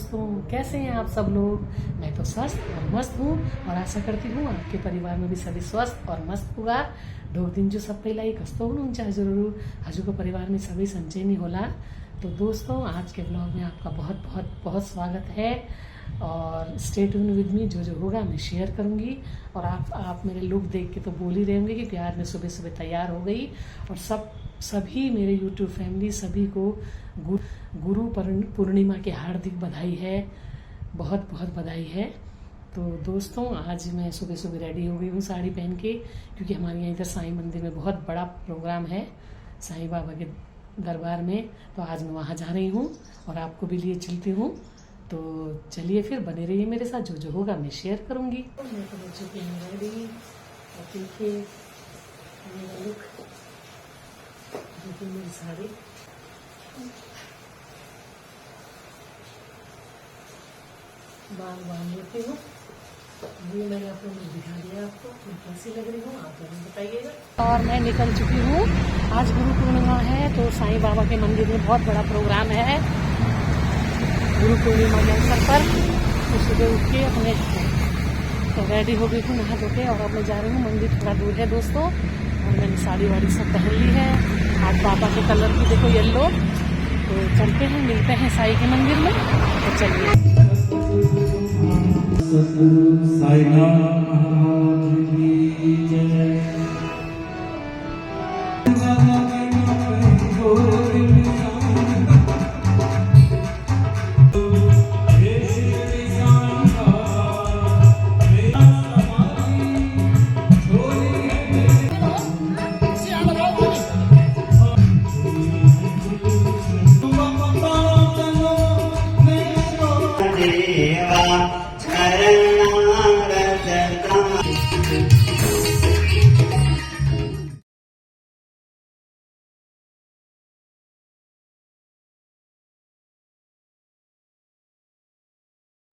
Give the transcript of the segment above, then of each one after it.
दोस्तों, कैसे हैं आप सब लोग। मैं तो स्वस्थ और मस्त हूँ और आशा करती हूँ आपके परिवार में भी सभी स्वस्थ और मस्त होगा। ढोक दिन जो सब पहला ही कस्तो उनचा जरूर हजू को परिवार में सभी संचयनी होला। तो दोस्तों, आज के ब्लॉग में आपका बहुत बहुत बहुत स्वागत है और स्टे ट्यून विद मी। जो होगा मैं शेयर करूंगी और आप मेरे लुक देख के तो बोल ही रहे होंगे कि प्यार में सुबह सुबह तैयार हो गई। और सभी मेरे यूट्यूब फैमिली सभी को गुरु पूर्णिमा की हार्दिक बधाई है, बहुत बहुत बधाई है। तो दोस्तों, आज मैं सुबह सुबह रेडी हो गई हूँ साड़ी पहन के, क्योंकि हमारे यहाँ इधर साईं मंदिर में बहुत बड़ा प्रोग्राम है साईं बाबा के दरबार में। तो आज मैं वहाँ जा रही हूँ और आपको भी लिए चलती हूँ। तो चलिए फिर बने रहिए मेरे साथ, जो होगा मैं शेयर करूँगी। मैं तो हो चुकी हूँ रेडी और देखिए मेरा लुक, देखिए मेरी साड़ी। बाल बांध लेती हूँ। ये मैंने आपको दिखा दिया आपको मैं कैसी लग रही हूँ, आप जरूर बताइएगा। और मैं निकल चुकी हूँ। आज गुरु पूर्णिमा है तो साईं बाबा के मंदिर में बहुत बड़ा प्रोग्राम है गुरु पूर्णिमा के अवसर पर। तो सुबह उठ के अपने तो रेडी हो गई हूँ नहा धो के और अब मैं जा रही हूँ। मंदिर थोड़ा दूर है दोस्तों और मैंने साड़ी वाड़ी सब पहन ली है। आज बाबा के कलर की देखो येलो। तो चलते हैं, मिलते हैं साईं के मंदिर में। तो चलिए। साईनाथ महाराज की जय।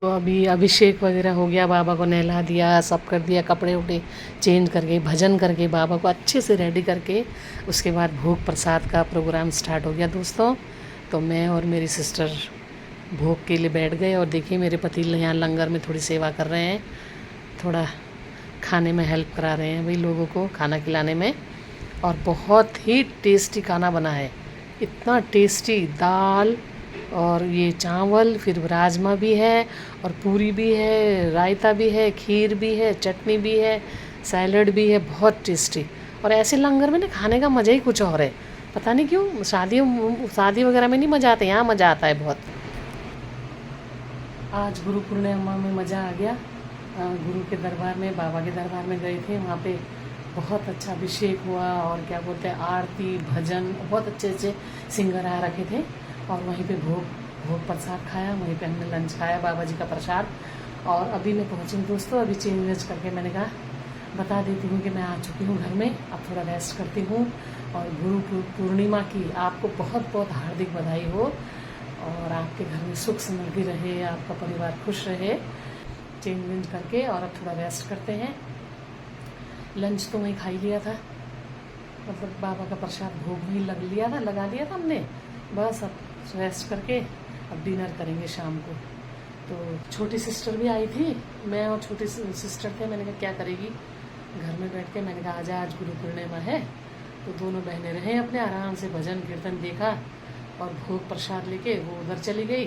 तो अभी अभिषेक वगैरह हो गया, बाबा को नहला दिया, सब कर दिया, कपड़े उपड़े चेंज करके भजन करके बाबा को अच्छे से रेडी करके उसके बाद भोग प्रसाद का प्रोग्राम स्टार्ट हो गया दोस्तों। तो मैं और मेरी सिस्टर भोग के लिए बैठ गए और देखिए मेरे पति यहाँ लंगर में थोड़ी सेवा कर रहे हैं, थोड़ा खाने में हेल्प करा रहे हैं भाई लोगों को खाना खिलाने में। और बहुत ही टेस्टी खाना बना है, इतना टेस्टी दाल और ये चावल, फिर राजमा भी है और पूरी भी है, रायता भी है, खीर भी है, चटनी भी है, सैलड भी है, बहुत टेस्टी। और ऐसे लंगर में ना खाने का मज़ा ही कुछ और है, पता नहीं क्यों। शादी वगैरह में नहीं मज़ा आता, यहाँ मज़ा आता है बहुत। आज गुरु पूर्णिमा में मज़ा आ गया। गुरु के दरबार में, बाबा के दरबार में गए थे, वहाँ पे बहुत अच्छा अभिषेक हुआ और क्या बोलते हैं आरती भजन, बहुत अच्छे अच्छे सिंगर आ रखे थे। और वहीं पे भोग प्रसाद खाया, वहीं पे हमने लंच खाया बाबा जी का प्रसाद। और अभी मैं पहुंची दोस्तों, अभी चेंज वेंज करके मैंने कहा बता देती हूँ कि मैं आ चुकी हूँ घर में, अब थोड़ा रेस्ट करती हूँ। और गुरु पूर्णिमा की आपको बहुत बहुत हार्दिक बधाई हो और आपके घर में सुख समृद्धि रहे, आपका परिवार खुश रहे। चेंज वेंज करके और अब थोड़ा रेस्ट करते हैं। लंच तो वहीं खा ही लिया था, मतलब बाबा का प्रसाद भोग भी लगा लिया था हमने। बस अब रेस्ट करके अब डिनर करेंगे शाम को। तो छोटी सिस्टर भी आई थी, मैं और छोटी सिस्टर थे। मैंने कहा क्या करेगी घर में बैठ के, मैंने कहा आजा आज गुरु पूर्णिमा है। तो दोनों बहनें रहे अपने आराम से, भजन कीर्तन देखा और भोग प्रसाद लेके वो उधर चली गई,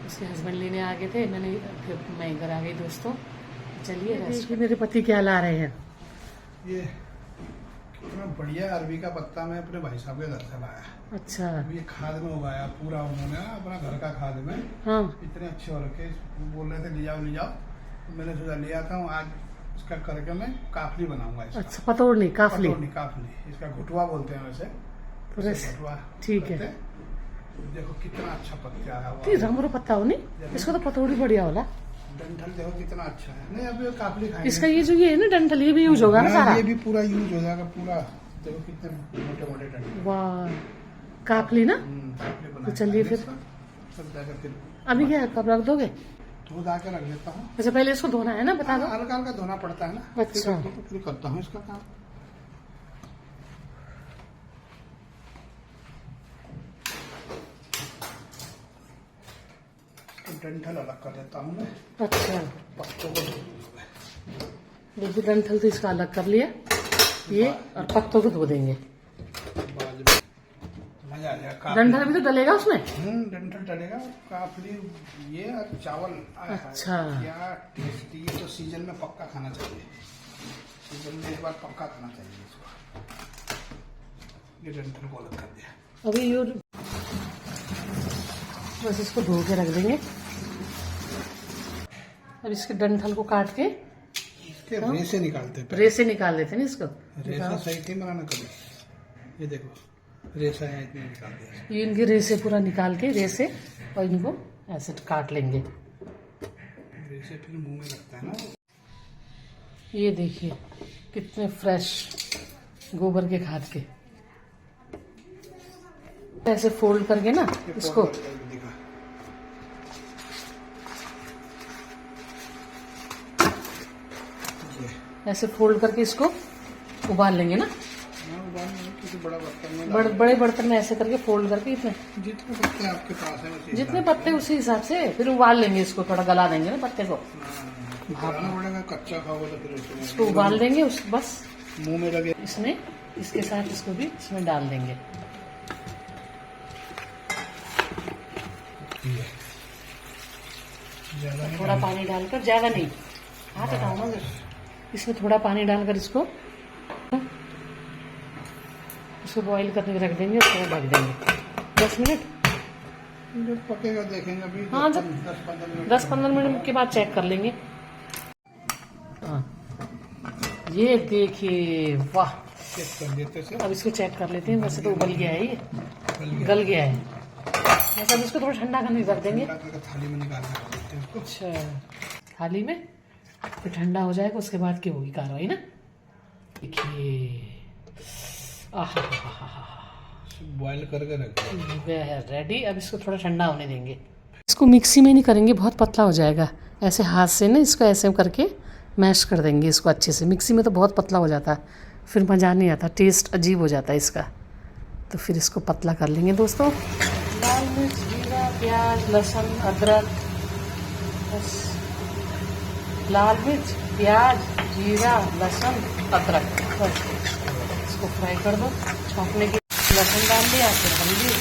उसके हस्बैंड लेने आ गए थे। फिर मैं इधर आ गई दोस्तों। चलिए देखिए मेरे पति क्या ला रहे हैं। ये कितना बढ़िया अरबी का पत्ता मैं अपने भाई साहब के घर से लाया। अच्छा। ये खाद में उगाया पूरा उन्होंने, अपना घर का खाद में। हाँ। इतने अच्छे हो रखे, बोल रहे थे ले जाओ। तो मैंने सोचा ले आता हूँ आज, इसका करके मैं काफली बनाऊंगा। अच्छा, पतोड़नी काफली। इसका घुटवा बोलते हैं वैसे, घुटवा। ठीक है। देखो कितना अच्छा पत्ता है, रंगरो पत्ता हो नहीं, इसको तो पतोड़ी बढ़िया होला। डंठल देखो कितना अच्छा है। नहीं अभी काफली खाएंगे। इसका ये जो ये है ना डंठल, ये भी यूज होगा ना सारा, ये भी पूरा यूज हो जाएगा पूरा। देखो कितने मोटे मोटे डंठल। वाह, काफली ना। तो चलिए फिर अभी क्या कब रख दोगे? धो के रख लेता हूँ। अच्छा, पहले इसको धोना है ना, बता दो। हल्का हल्का धोना पड़ता है ना। अच्छा, फिर करता हूँ इसका काम। डंठल अलग कर देता हूँ मैं, अच्छा, पत्तों को धो दूंगा। देखिए डंठल तो इसका अलग कर लिया ये, और पत्तों को धो देंगे। बाद में मजा आ जाएगा। डंठल भी तो डलेगा उसमें। डंठल डलेगा, काफली ये और चावल। अच्छा। क्या टेस्टी, ये तो सीजन में पक्का खाना चाहिए, सीजन में एक बार पक्का खाना चाहिए इसको। ये डंठल को अलग कर दिया। अभी ये बस इसको धो के रख देंगे। अब इसके डंठल को काट के इसके रेसे निकालते हैं, रेसे निकाल देते हैं ना इसको। रेसा सही थी बनाना कभी। ये देखो रेसा है, इतने निकाल दिया। ये इनके रेसे पूरा निकाल के रेसे, और इनको ऐसे काट लेंगे। रेसे फिर मुंह में लगता है ना। ये देखिए कितने फ्रेश गोबर के खाद के, ऐसे फोल्ड करके ना इसको। दिखा। ऐसे फोल्ड करके इसको उबाल लेंगे ना। किसी बड़ा बर्तन में बड़े बर्तन में ऐसे करके फोल्ड करके इतने जितने पत्ते आपके पास है उसी जितने पत्ते उसी हिसाब से फिर उबाल लेंगे इसको, थोड़ा गला देंगे ना पत्ते को। भापना पड़ेगा, कच्चा खाओगे तो फिर इसको उबाल देंगे उस बस मुंह में लगे। इसमें इसके साथ इसको भी इसमें डाल देंगे। थोड़ा पानी डालकर, ज्यादा नहीं, हाथ हटाओ ना, इसमें थोड़ा पानी डालकर इसको बॉईल करने रख देंगे, उसको ढक देंगे 10 मिनट। जब पकेगा देखेंगे अभी। हाँ, जब 10-15 मिनट के बाद चेक कर लेंगे। हाँ, ये देखिए, वाह। चेक कर लेते से। अब इसको चेक कर लेते हैं। वैसे तो उबल गया है, ये गल गया है। बस अब इसको थोड़ा ठंडा करने रख देंगे। थाली में निकाल देते हैं इसको। अच्छा, थाली में फिर ठंडा हो जाएगा, उसके बाद की होगी कार्रवाई ना। देखिए, बॉईल करके रख दिया रेडी। अब इसको थोड़ा ठंडा होने देंगे। इसको मिक्सी में नहीं करेंगे, बहुत पतला हो जाएगा। ऐसे हाथ से ना इसको ऐसे करके मैश कर देंगे इसको अच्छे से। मिक्सी में तो बहुत पतला हो जाता है, फिर मज़ा नहीं आता, टेस्ट अजीब हो जाता है इसका। तो फिर इसको पतला कर लेंगे दोस्तों। लाल मिर्च, जीरा, प्याज, लहसुन, अदरक, बस। लाल मिर्च, प्याज, जीरा, लहसुन, अदरक, बस। इसको फ्राई कर दो। छौंकने के लहसुन डाल दिया, फिर हल्दी,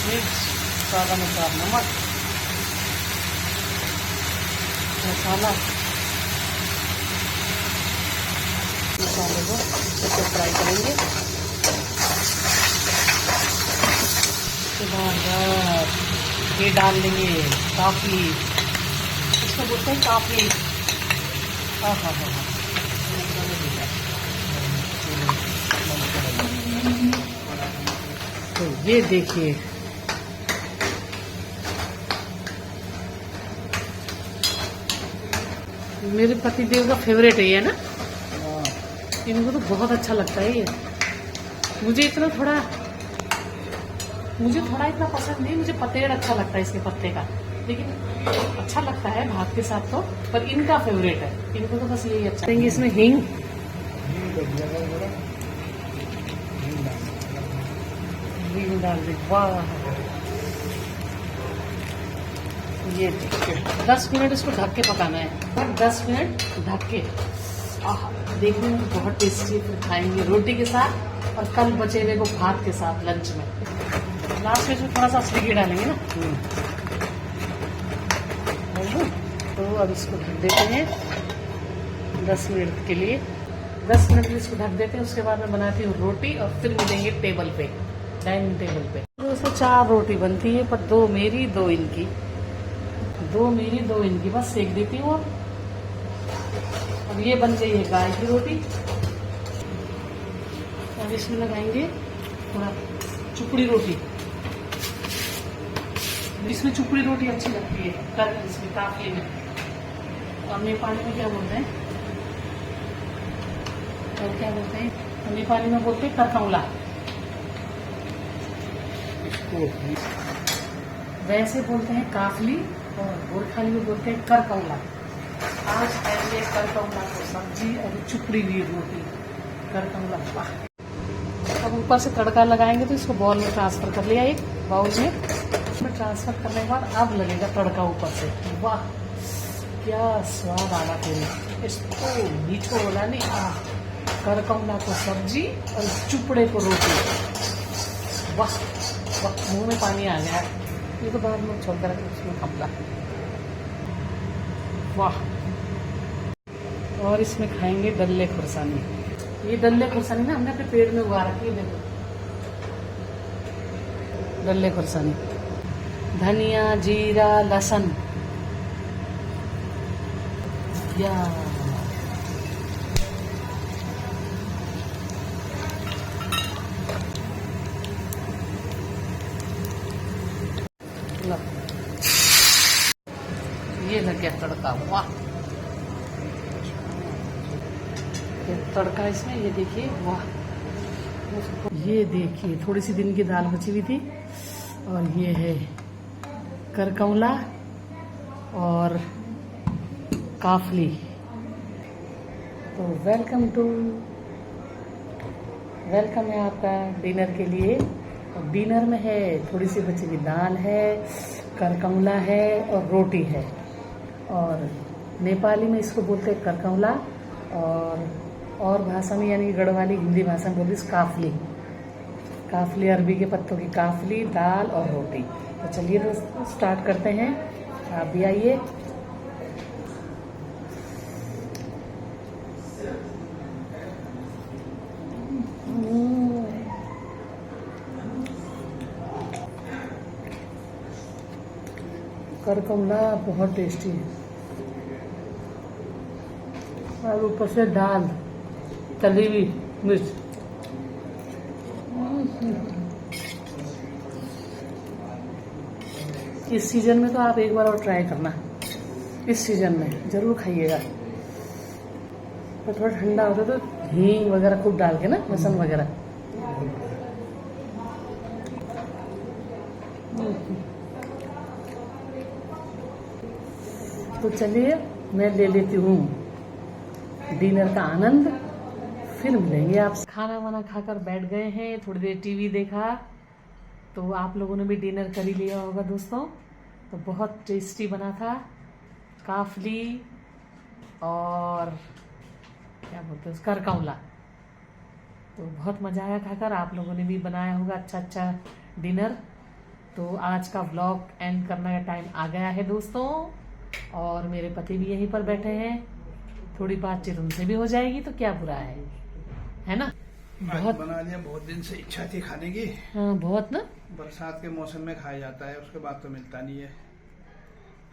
मिर्च, स्वाद अनुसार नमक, मसाले को अच्छे से फ्राई करेंगे। उसके बाद ये डाल देंगे काफली, इसको बोलते हैं काफली। हाँ हाँ हाँ हाँ, तो ये देखिए, मेरे पति देव का फेवरेट है ये ना। इनको तो बहुत अच्छा लगता है ये। मुझे इतना इतना पसंद नहीं। मुझे पतेड़ अच्छा लगता है इसके पत्ते का, लेकिन अच्छा लगता है भात के साथ तो। पर इनका फेवरेट है, इनको तो बस यही अच्छा देंगे। इसमें हींग डाल दे। वाह, ये 10 मिनट इसको ढक के पकाना है, और 10 मिनट ढक के। देखने में तो बहुत टेस्टी, फिर खाएंगे रोटी के साथ, और कल बचे हुए को भात के साथ लंच में। लास्ट में थोड़ा सा स्विगी डालेंगे ना। तो अब इसको ढक देते हैं 10 मिनट के लिए। 10 मिनट के लिए इसको ढक देते हैं। उसके बाद मैं बनाती हूँ रोटी, और फिर मिलेंगे टेबल पे, डाइनिंग टेबल पे। दोस्तों 4 रोटी बनती है, पर 2 मेरी 2 इनकी, 2 मेरी 2 इनकी, बस सेक देती हूँ। अब ये बन गई है गाय की रोटी। अब इसमें लगाएंगे थोड़ा चुपड़ी रोटी। इसमें चुपड़ी रोटी अच्छी लगती है, इसमें काफली में। और नेपाली में क्या बोलते हैं, और क्या बोलते हैं नेपाली में, बोलते हैं करकौला। वैसे बोलते हैं काफली, और गोरखाली में बोलते हैं करकौला। आज खाएंगे करकौला को सब्जी और चुपड़ी हुई रोटी, करकौला। अब ऊपर से तड़का लगाएंगे, तो इसको बॉल में ट्रांसफर कर लिया, एक बाउल में। में ट्रांसफर करने के बाद अब लगेगा तड़का ऊपर से। वाह क्या स्वाद आना तेरे इसको मीठो बोला नहीं करकमला को सब्जी और चुपड़े को रोटी। वाह वाह मुंह में पानी आ गया। ये तो बाद में छोड़ कर उसमें कमला। वाह और इसमें खाएंगे दल्ले खुरसानी। ये दल्ले खुरसानी ना हमने अपने पेड़ में उगा रखी है। देखो दल्ले खुरसानी, धनिया जीरा लहसुन या लो ये लग गया तड़का। वाह ये तड़का इसमें, ये देखिए। वाह ये देखिए थोड़ी सी दिन की दाल बची हुई थी और ये है करकौला और काफली। तो वेलकम है आपका डिनर के लिए। और डिनर में है थोड़ी सी बची हुई दाल है, करकौला है और रोटी है। और नेपाली में इसको बोलते हैं करकौला और भाषा में यानी गढ़वाली हिंदी भाषा में बोलते काफली। काफली अरबी के पत्तों की काफली, दाल और रोटी। तो चलिए दोस्तों स्टार्ट करते हैं, आप भी आइए। करकौला बहुत टेस्टी है और ऊपर से दाल तली हुई मिर्च। इस सीजन में तो आप एक बार और ट्राई करना, इस सीजन में जरूर खाइएगा। तो थोड़ा ठंडा होता तो हींग वगैरह खूब डाल के ना, लहसुन वगैरह। तो चलिए मैं ले लेती हूँ डिनर का आनंद, फिर मिलेंगे आप। खाना वाना खाकर बैठ गए हैं, थोड़ी देर टीवी देखा। तो आप लोगों ने भी डिनर कर ही लिया होगा दोस्तों। तो बहुत टेस्टी बना था काफली और क्या बोलते हैं करकौला। तो बहुत मज़ा आया खाकर। आप लोगों ने भी बनाया होगा अच्छा डिनर। तो आज का व्लॉग एंड करने का टाइम आ गया है दोस्तों। और मेरे पति भी यहीं पर बैठे हैं, थोड़ी बातचीत उनसे भी हो जाएगी तो क्या बुरा है ना। बहुत बना लिया, बहुत दिन से इच्छा थी खाने की। हाँ बहुत ना, बरसात के मौसम में खाया जाता है, उसके बाद तो मिलता नहीं है।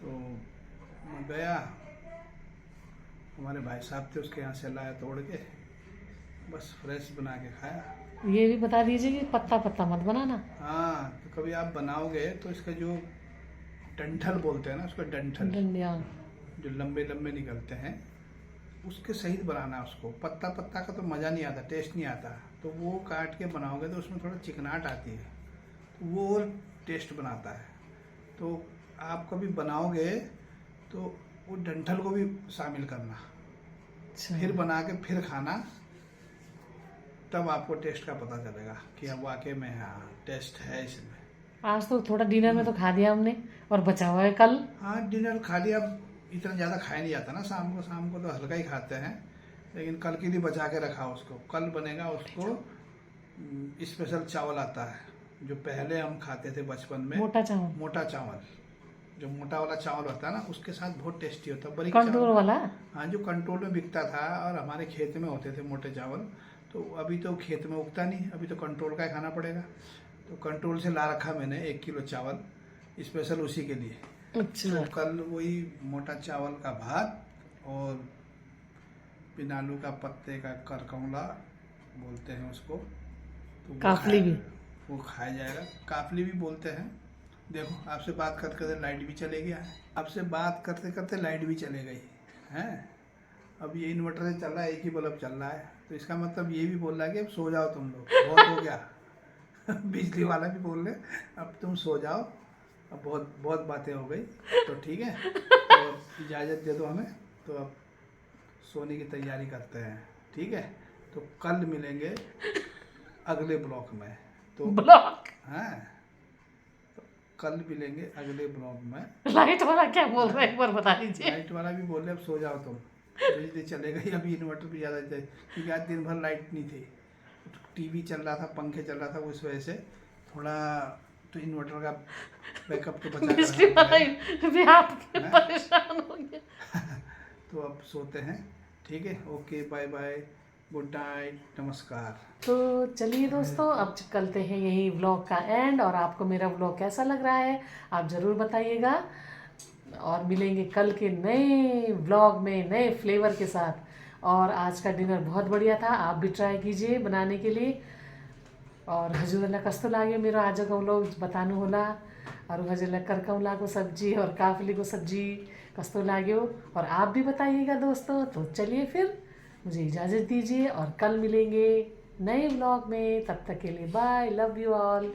तो मैं गया, हमारे भाई साहब थे उसके यहाँ से लाया तोड़ के, बस फ्रेश बना के खाया। ये भी बता दीजिए कि पत्ता पत्ता मत बनाना। हाँ तो कभी आप बनाओगे तो इसका जो डंठल बोलते हैं ना, उसको डंठल डंडिया जो लंबे लंबे निकलते हैं उसके सहित बनाना है उसको। पत्ता पत्ता का तो मज़ा नहीं आता, टेस्ट नहीं आता। तो वो काट के बनाओगे तो उसमें थोड़ा चिकनाहट आती है, तो वो और टेस्ट बनाता है। तो आप कभी बनाओगे तो वो डंठल को भी शामिल करना, फिर बना के फिर खाना, तब आपको टेस्ट का पता चलेगा कि अब वाकई में हाँ टेस्ट है इसमें। आज तो थोड़ा डिनर में तो खा दिया हमने और बचा हुआ है कल। हाँ डिनर खा लिया, अब इतना ज़्यादा खाया नहीं जाता ना शाम को तो हल्का ही खाते हैं, लेकिन कल के लिए बचा के रखा उसको। कल बनेगा उसको स्पेशल चावल आता है जो पहले हम खाते थे बचपन में, मोटा चावल जो मोटा वाला चावल होता है ना, उसके साथ बहुत टेस्टी होता है। बड़ी कंट्रोल वाला, हाँ जो कंट्रोल में बिकता था और हमारे खेत में होते थे मोटे चावल। तो अभी तो खेत में उगता नहीं, अभी तो कंट्रोल का ही खाना पड़ेगा। तो कंट्रोल से ला रखा मैंने 1 किलो चावल स्पेशल उसी के लिए। अच्छा। तो कल वही मोटा चावल का भात और पिनालू का पत्ते का करकौला बोलते हैं उसको, तो काफली भी वो खाया जाएगा। काफली भी बोलते हैं। देखो आपसे बात करते करते लाइट भी चले गया, आपसे बात करते करते लाइट भी चले गई है। अब ये इन्वर्टर से चल रहा है, एक ही बल्ब चल रहा है, तो इसका मतलब ये भी बोल रहा है कि अब सो जाओ तुम लोग, बहुत हो गया। बिजली वाला भी बोल रहे अब तुम सो जाओ, अब बहुत बातें हो गई। तो ठीक है, तो इजाज़त दे दो हमें, तो अब सोने की तैयारी करते हैं। ठीक है, तो कल मिलेंगे अगले ब्लॉक में। तो ब्लॉक हाँ, तो कल मिलेंगे अगले ब्लॉग में। लाइट वाला क्या बोल रहे हैं एक बार बता दीजिए। लाइट वाला भी बोल रहे अब सो जाओ तुम, बिजली चले गई, अभी इन्वर्टर भी ज़्यादा थे क्योंकि आज दिन भर लाइट नहीं थी, टीवी चल रहा था, पंखे चल रहा था, उस वजह से थोड़ा तो इन्वर्टर का बैकअप तो बचा के बिजली रखना वाला पड़ेगा। भी आपके हैं? परेशान हो गया। तो अब सोते हैं, ठीक है, okay, bye bye, good night, नमस्कार। तो चलिए दोस्तों, अब चलते हैं यही व्लॉग का एंड, और आपको मेरा व्लॉग कैसा लग रहा है आप ज़रूर बताइएगा, और मिलेंगे कल के नए व्लॉग में नए फ्लेवर के साथ। और आज का डिनर बहुत बढ़िया था, आप भी ट्राई कीजिए बनाने के लिए। और हजूरला कस्तो लाग्यो मेरो आजको व्लॉग बतानु होला, और हजुरलाई कर्कौलाको सब्जी और काफली को सब्जी कस्तो लाग्यो, और आप भी बताइएगा दोस्तों। तो चलिए फिर मुझे इजाज़त दीजिए, और कल मिलेंगे नए व्लॉग में, तब तक के लिए बाय, लव यू ऑल।